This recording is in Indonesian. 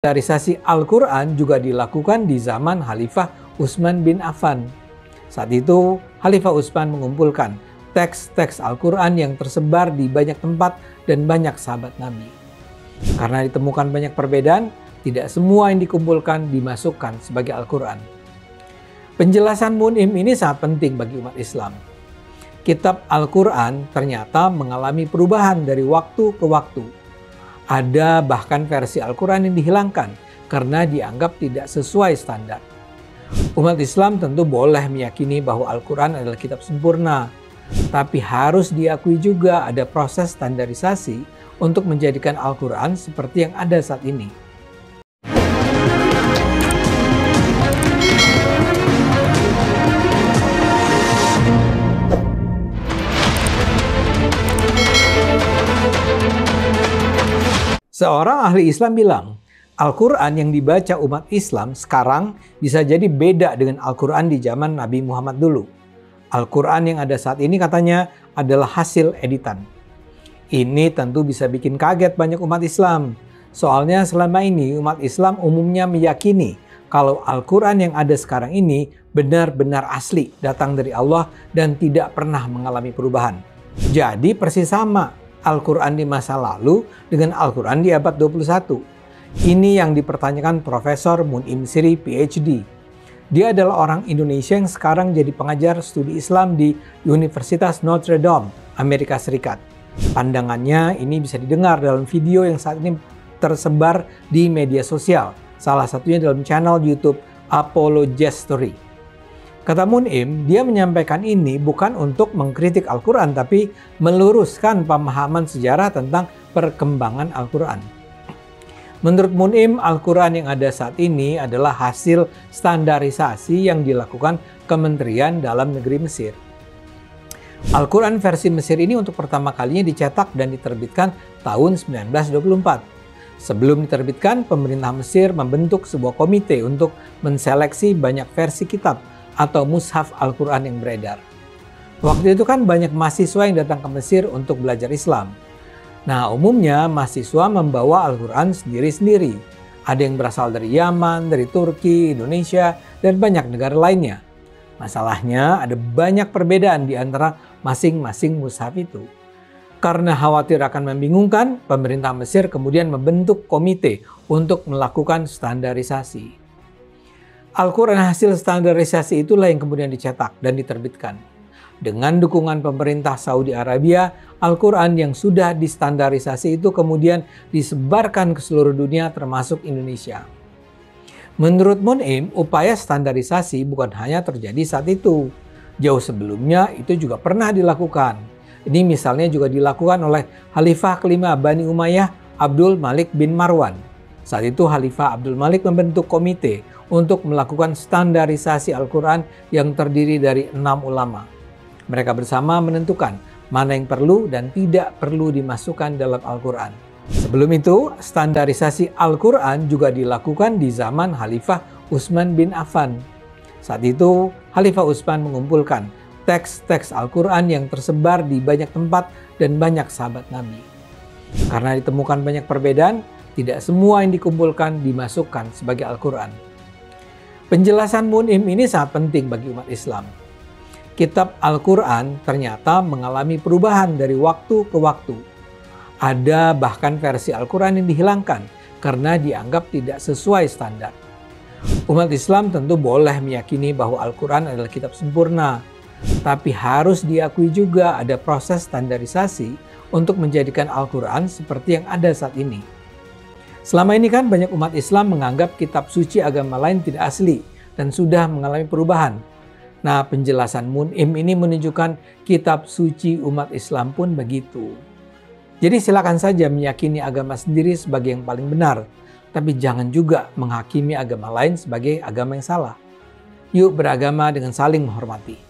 Standarisasi Al-Quran juga dilakukan di zaman Khalifah Utsman bin Affan. Saat itu, Khalifah Utsman mengumpulkan teks-teks Al-Quran yang tersebar di banyak tempat dan banyak sahabat Nabi. Karena ditemukan banyak perbedaan, tidak semua yang dikumpulkan dimasukkan sebagai Al-Quran. Penjelasan Mun'im ini sangat penting bagi umat Islam. Kitab Al-Quran ternyata mengalami perubahan dari waktu ke waktu. Ada bahkan versi Al-Quran yang dihilangkan karena dianggap tidak sesuai standar. Umat Islam tentu boleh meyakini bahwa Al-Quran adalah kitab sempurna, tapi harus diakui juga ada proses standarisasi untuk menjadikan Al-Quran seperti yang ada saat ini. Seorang ahli Islam bilang, Al-Quran yang dibaca umat Islam sekarang bisa jadi beda dengan Al-Quran di zaman Nabi Muhammad dulu. Al-Quran yang ada saat ini katanya adalah hasil editan. Ini tentu bisa bikin kaget banyak umat Islam. Soalnya selama ini umat Islam umumnya meyakini kalau Al-Quran yang ada sekarang ini benar-benar asli, datang dari Allah dan tidak pernah mengalami perubahan. Jadi persis sama Al-Quran di masa lalu dengan Al-Quran di abad 21. Ini yang dipertanyakan Profesor Mun'im Siri, PhD. Dia adalah orang Indonesia yang sekarang jadi pengajar studi Islam di Universitas Notre Dame, Amerika Serikat. Pandangannya ini bisa didengar dalam video yang saat ini tersebar di media sosial, salah satunya dalam channel YouTube Apologestory. Kata Mun'im, dia menyampaikan ini bukan untuk mengkritik Al-Quran, tapi meluruskan pemahaman sejarah tentang perkembangan Al-Quran. Menurut Mun'im, Al-Quran yang ada saat ini adalah hasil standarisasi yang dilakukan Kementerian Dalam Negeri Mesir. Al-Quran versi Mesir ini untuk pertama kalinya dicetak dan diterbitkan tahun 1924. Sebelum diterbitkan, pemerintah Mesir membentuk sebuah komite untuk menseleksi banyak versi kitab atau mushaf Al-Quran yang beredar. Waktu itu kan banyak mahasiswa yang datang ke Mesir untuk belajar Islam. Nah, umumnya mahasiswa membawa Al-Quran sendiri-sendiri. Ada yang berasal dari Yaman, dari Turki, Indonesia, dan banyak negara lainnya. Masalahnya ada banyak perbedaan di antara masing-masing mushaf itu. Karena khawatir akan membingungkan, pemerintah Mesir kemudian membentuk komite untuk melakukan standarisasi. Al-Quran hasil standarisasi itulah yang kemudian dicetak dan diterbitkan. Dengan dukungan pemerintah Saudi Arabia, Al-Quran yang sudah distandarisasi itu kemudian disebarkan ke seluruh dunia termasuk Indonesia. Menurut Mun'im, upaya standarisasi bukan hanya terjadi saat itu. Jauh sebelumnya itu juga pernah dilakukan. Ini misalnya juga dilakukan oleh Khalifah kelima Bani Umayyah Abdul Malik bin Marwan. Saat itu Khalifah Abdul Malik membentuk komite untuk melakukan standarisasi Al-Quran yang terdiri dari 6 ulama. Mereka bersama menentukan mana yang perlu dan tidak perlu dimasukkan dalam Al-Quran. Sebelum itu, standarisasi Al-Quran juga dilakukan di zaman Khalifah Utsman bin Affan. Saat itu, Khalifah Utsman mengumpulkan teks-teks Al-Quran yang tersebar di banyak tempat dan banyak sahabat Nabi. Karena ditemukan banyak perbedaan, tidak semua yang dikumpulkan dimasukkan sebagai Al-Quran. Penjelasan Mun'im ini sangat penting bagi umat Islam. Kitab Al-Quran ternyata mengalami perubahan dari waktu ke waktu. Ada bahkan versi Al-Quran yang dihilangkan karena dianggap tidak sesuai standar. Umat Islam tentu boleh meyakini bahwa Al-Quran adalah kitab sempurna, tapi harus diakui juga ada proses standarisasi untuk menjadikan Al-Quran seperti yang ada saat ini. Selama ini kan banyak umat Islam menganggap kitab suci agama lain tidak asli dan sudah mengalami perubahan. Nah, penjelasan Mun'im ini menunjukkan kitab suci umat Islam pun begitu. Jadi silakan saja meyakini agama sendiri sebagai yang paling benar, tapi jangan juga menghakimi agama lain sebagai agama yang salah. Yuk beragama dengan saling menghormati.